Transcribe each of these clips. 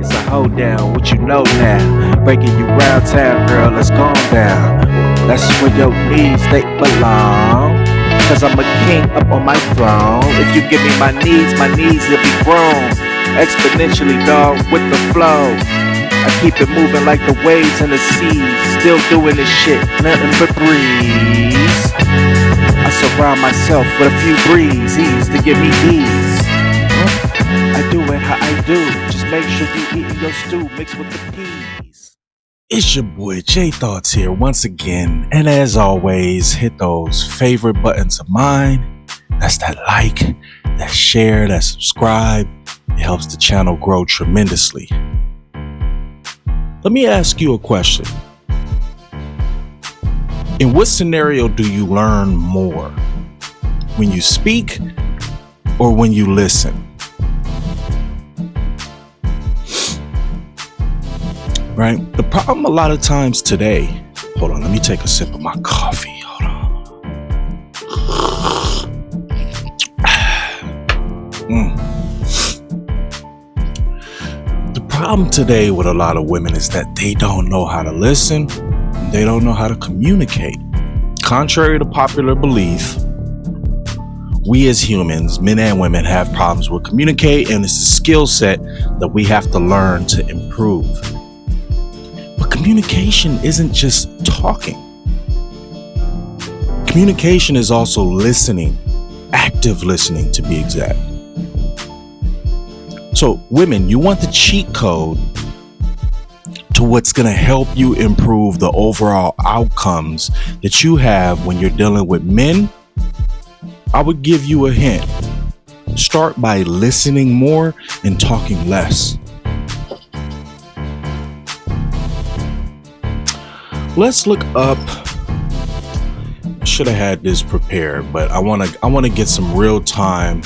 It's a hold down, what you know now. Breaking you round town, girl, let's calm down. That's where your knees, they belong. Cause I'm a king up on my throne. If you give me my knees will be grown. Exponentially, dog, with the flow. I keep it moving like the waves in the seas. Still doing this shit, nothing but breeze. I surround myself with a few breezes to give me ease. I do it how I do. Just make sure you eating your stew mixed with the peas. It's your boy J Thoughts here once again, and as always, hit those favorite buttons of mine. That's that like, that share, that subscribe. It helps the channel grow tremendously. Let me ask you a question. In what scenario do you learn more? When you speak or when you listen? Right? The problem a lot of times today, hold on, let me take a sip of my coffee. Hold on. The problem today with a lot of women is that they don't know how to listen. They don't know how to communicate. Contrary to popular belief, we as humans, men and women, have problems with communicating, and it's a skill set that we have to learn to improve. But communication isn't just talking. Communication is also listening, active listening to be exact. So women, you want the cheat code to what's going to help you improve the overall outcomes that you have when you're dealing with men. I would give you a hint. Start by listening more and talking less. Let's look up. Should have had this prepared, but I want to get some real time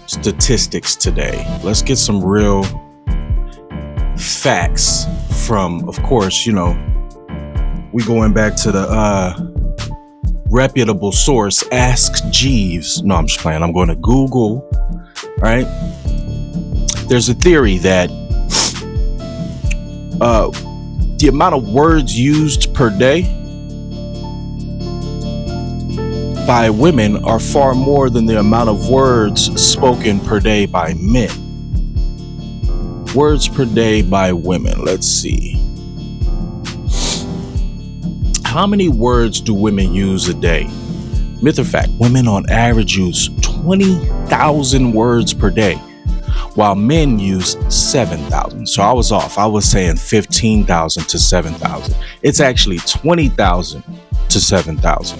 statistics today. Let's get some real facts from, of course, we going back to the reputable source, Ask Jeeves. No, I'm just playing. I'm going to Google, right? There's a theory that the amount of words used per day by women are far more than the amount of words spoken per day by men. Words per day by women. Let's see. How many words do women use a day? Myth or fact, women on average use 20,000 words per day, while men use 7,000. So I was off. I was saying 15,000 to 7,000. It's actually 20,000 to 7,000.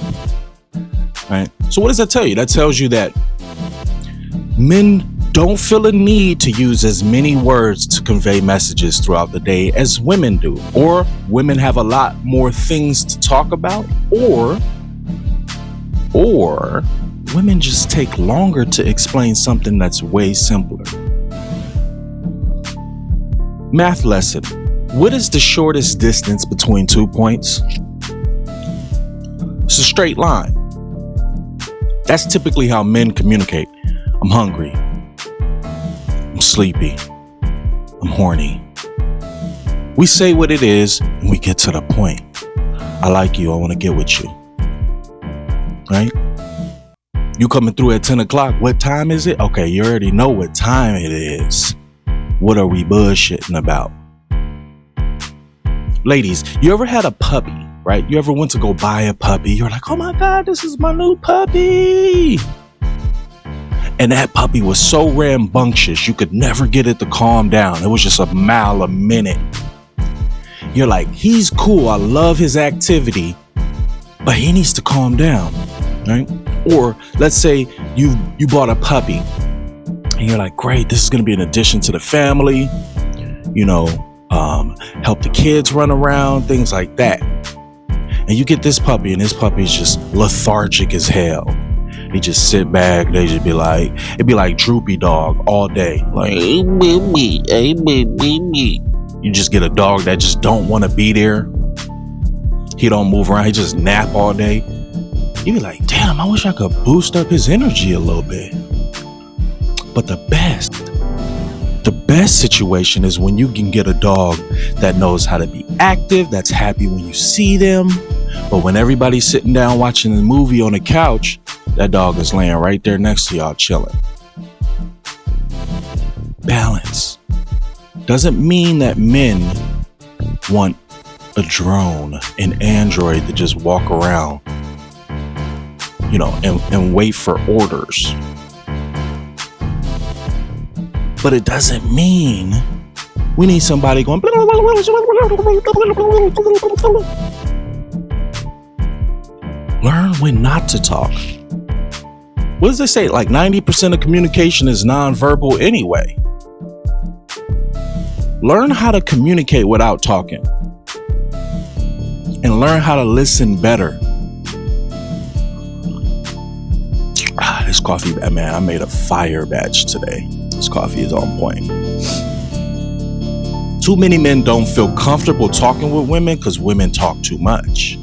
Right? So what does that tell you? That tells you that men don't feel a need to use as many words to convey messages throughout the day as women do. Or women have a lot more things to talk about, or women just take longer to explain something that's way simpler. Math lesson. What is the shortest distance between 2 points? It's a straight line. That's typically how men communicate. I'm hungry. I'm sleepy. I'm horny. We say what it is and we get to the point. I like you. I want to get with you. Right? You coming through at 10 o'clock. What time is it? Okay, you already know what time it is. What are we bullshitting about? Ladies, you ever had a puppy, right? You ever went to go buy a puppy? You're like, oh my God, this is my new puppy. And that puppy was so rambunctious, you could never get it to calm down. It was just a mile a minute. You're like, he's cool. I love his activity, but he needs to calm down, right? Or let's say you bought a puppy and you're like, great, this is going to be an addition to the family, help the kids run around, things like that. And you get this puppy, and this puppy's just lethargic as hell. He just sit back. They just it'd be like Droopy Dog all day. Like, hey, baby. You just get a dog that just don't want to be there. He don't move around. He just nap all day. You be like, damn, I wish I could boost up his energy a little bit. But the best The best situation is when you can get a dog that knows how to be active, that's happy when you see them. But when everybody's sitting down watching the movie on the couch, that dog is laying right there next to y'all chilling. Balance. Doesn't mean that men want a drone, an android to just walk around, and wait for orders. But it doesn't mean we need somebody going. Learn when not to talk. What does they say? Like 90% of communication is nonverbal anyway. Learn how to communicate without talking. And learn how to listen better. This coffee, man, I made a fire batch today. This coffee is on point. Too many men don't feel comfortable talking with women because women talk too much.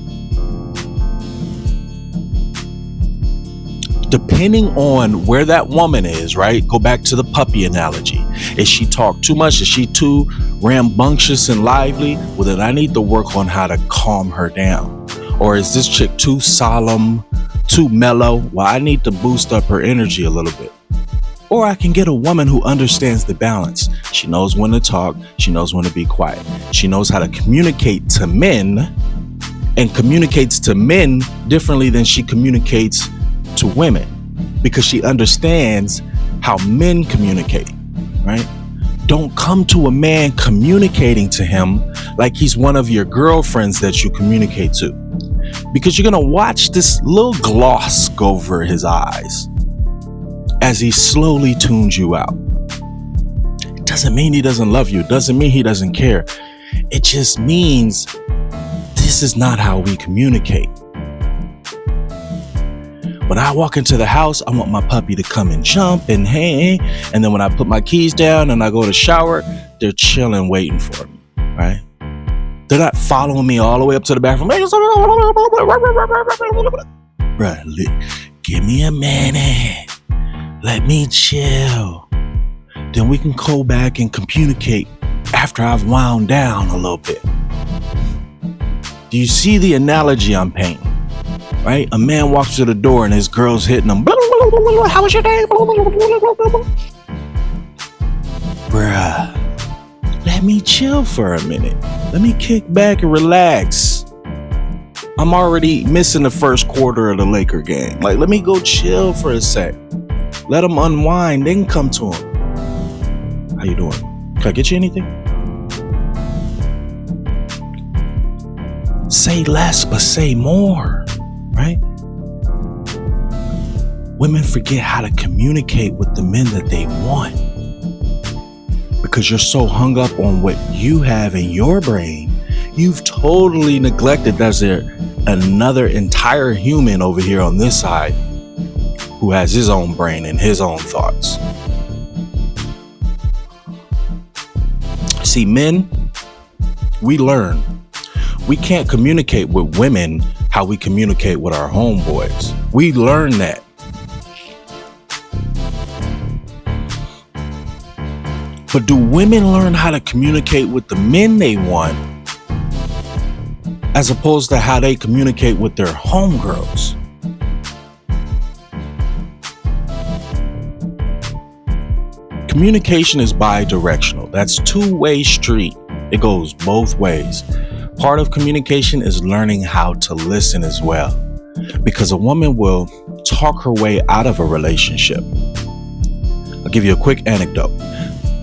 Depending on where that woman is, right? Go back to the puppy analogy. Is she talk too much? Is she too rambunctious and lively? Well, then I need to work on how to calm her down. Or is this chick too solemn, too mellow? Well, I need to boost up her energy a little bit. Or I can get a woman who understands the balance. She knows when to talk. She knows when to be quiet. She knows how to communicate to men and communicates to men differently than she communicates to women because she understands how men communicate, right? Don't come to a man communicating to him like he's one of your girlfriends that you communicate to, because you're going to watch this little gloss go over his eyes as he slowly tunes you out. It doesn't mean he doesn't love you. It doesn't mean he doesn't care. It just means this is not how we communicate. When I walk into the house, I want my puppy to come and jump and hey. And then when I put my keys down and I go to shower, they're chilling, waiting for me, right? They're not following me all the way up to the bathroom. Bruh, give me a minute. Let me chill. Then we can go back and communicate after I've wound down a little bit. Do you see the analogy I'm painting? Right? A man walks to the door and his girl's hitting him. How was your day? Bruh, let me chill for a minute. Let me kick back and relax. I'm already missing the first quarter of the Laker game. Like, let me go chill for a sec. Let him unwind, then come to him. How you doing? Can I get you anything? Say less, but say more, right? Women forget how to communicate with the men that they want because you're so hung up on what you have in your brain. You've totally neglected there's another entire human over here on this side who has his own brain and his own thoughts. See, men, we learn. We can't communicate with women how we communicate with our homeboys. We learn that. But do women learn how to communicate with the men they want as opposed to how they communicate with their homegirls? Communication is bi-directional. That's two-way street. It goes both ways. Part of communication is learning how to listen as well, because a woman will talk her way out of a relationship. I'll give you a quick anecdote.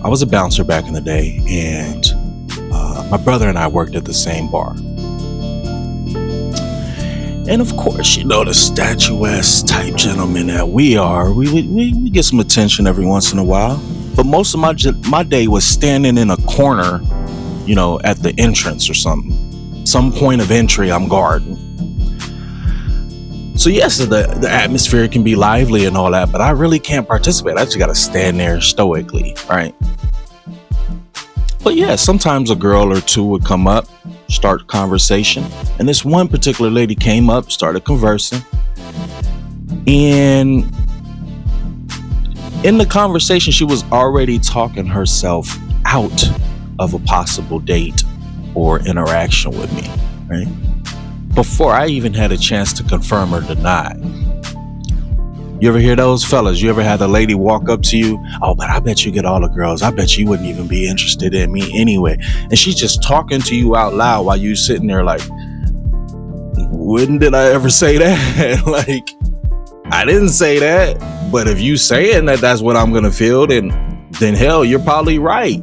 I was a bouncer back in the day, and my brother and I worked at the same bar. And of course, the statuesque type gentlemen that we are, we get some attention every once in a while. But most of my day was standing in a corner, at the entrance or something. Some point of entry I'm guarding. So yes, the atmosphere can be lively and all that, but I really can't participate. I just got to stand there stoically, right? But yeah, sometimes a girl or two would come up, start conversation. And this one particular lady came up, started conversing. And In the conversation, she was already talking herself out of a possible date or interaction with me, right? Before I even had a chance to confirm or deny. You ever hear those, fellas? You ever had a lady walk up to you? Oh, but I bet you get all the girls. I bet you wouldn't even be interested in me anyway. And she's just talking to you out loud while you sitting there like, when did I ever say that? Like, I didn't say that. But if you saying that that's what I'm gonna feel, then hell, you're probably right.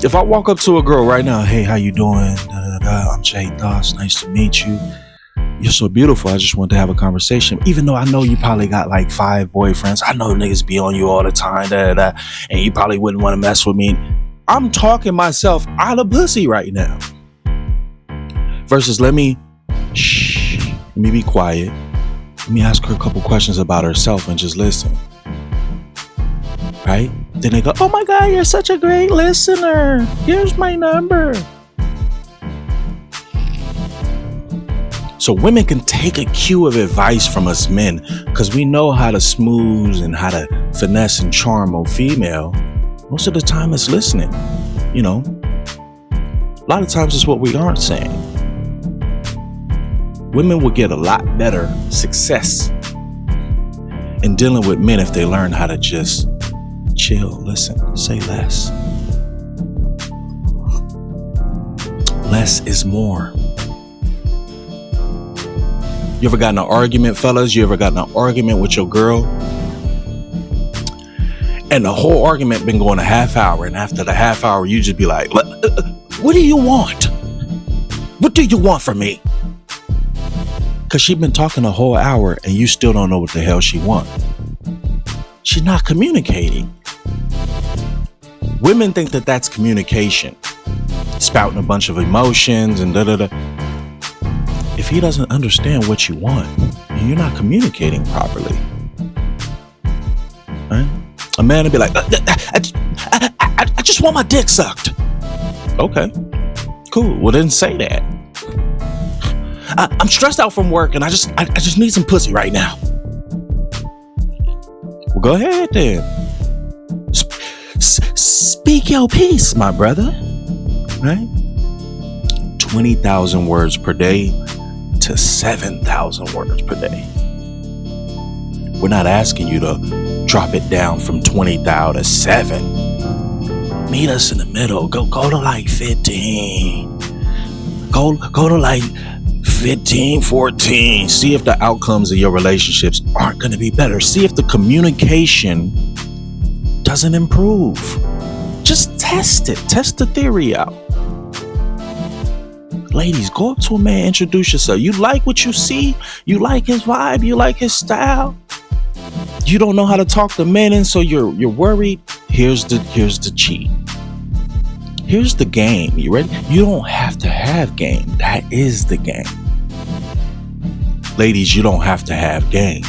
If I walk up to a girl right now, hey, how you doing? I'm Jay Thoughts. Nice to meet you. You're so beautiful. I just want to have a conversation. Even though I know you probably got like 5 boyfriends. I know niggas be on you all the time. And you probably wouldn't want to mess with me. I'm talking myself out of pussy right now. Versus let me be quiet. Let me ask her a couple questions about herself and just listen. Right? Then they go, oh my God, you're such a great listener. Here's my number. So women can take a cue of advice from us men because we know how to smooth and how to finesse and charm a female. Most of the time it's listening. You know, a lot of times it's what we aren't saying. Women will get a lot better success in dealing with men if they learn how to just chill, listen, say less. Less is more. You ever gotten an argument, fellas? You ever gotten an argument with your girl? And the whole argument been going a half hour. And after the half hour, you just be like, what do you want? What do you want from me? Because she's been talking a whole hour and you still don't know what the hell she wants. She's not communicating. Women think that that's communication. Spouting a bunch of emotions and da-da-da. If he doesn't understand what you want, you're not communicating properly. Right? A man would be like, I just want my dick sucked. Okay, cool. Well, then say that. I'm stressed out from work and I just need some pussy right now. Well, go ahead then. Speak your piece, my brother. Right? 20,000 words per day to 7,000 words per day. We're not asking you to drop it down from 20,000 to 7. Meet us in the middle. Go to like 15. Go to like 15, 14. See if the outcomes of your relationships aren't going to be better. See if the communication doesn't improve. Just test it. Test the theory out. Ladies, go up to a man, introduce yourself. You like what you see? You like his vibe? You like his style? You don't know how to talk to men and so you're worried? Here's the cheat. Here's the game. You ready? You don't have to have game. That is the game. Ladies, you don't have to have game.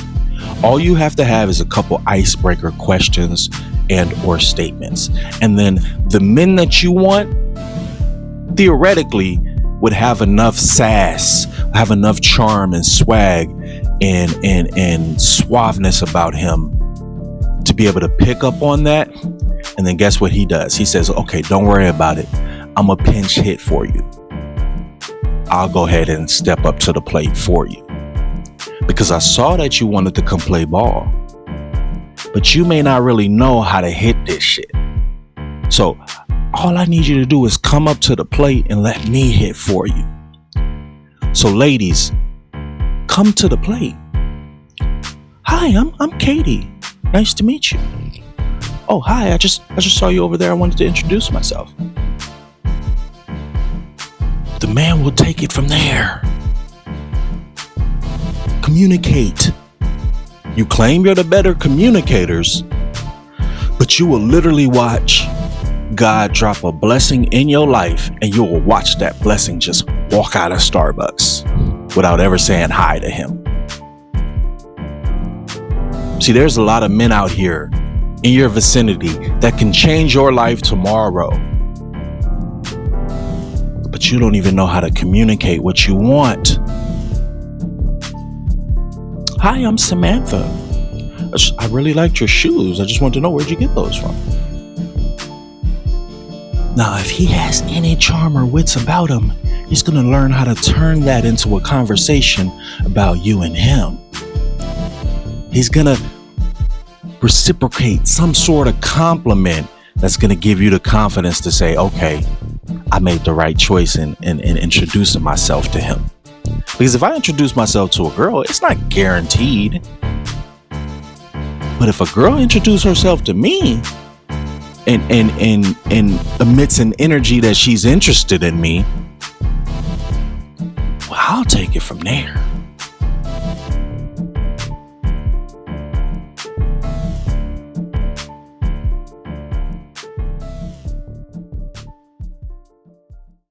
All you have to have is a couple icebreaker questions and or statements. And then the men that you want, theoretically, would have enough sass, have enough charm and swag and suaveness about him to be able to pick up on that. And then guess what he does? He says, okay, don't worry about it. I'm a pinch hit for you. I'll go ahead and step up to the plate for you. Because I saw that you wanted to come play ball. But you may not really know how to hit this shit. So all I need you to do is come up to the plate and let me hit for you. So ladies, come to the plate. Hi, I'm Katie. Nice to meet you. Oh, hi, I just saw you over there. I wanted to introduce myself. The man will take it from there. Communicate. You claim you're the better communicators, but you will literally watch God drop a blessing in your life and you will watch that blessing just walk out of Starbucks without ever saying hi to him. See, there's a lot of men out here in your vicinity that can change your life tomorrow, but you don't even know how to communicate what you want. Hi, I'm Samantha. I really liked your shoes. I just want to know where'd you get those from. Now, if he has any charm or wits about him, he's going to learn how to turn that into a conversation about you and him. He's going to reciprocate some sort of compliment that's going to give you the confidence to say, okay, I made the right choice in introducing myself to him. Because if I introduce myself to a girl, it's not guaranteed. But if a girl introduces herself to me and emits an energy that she's interested in me, well, I'll take it from there.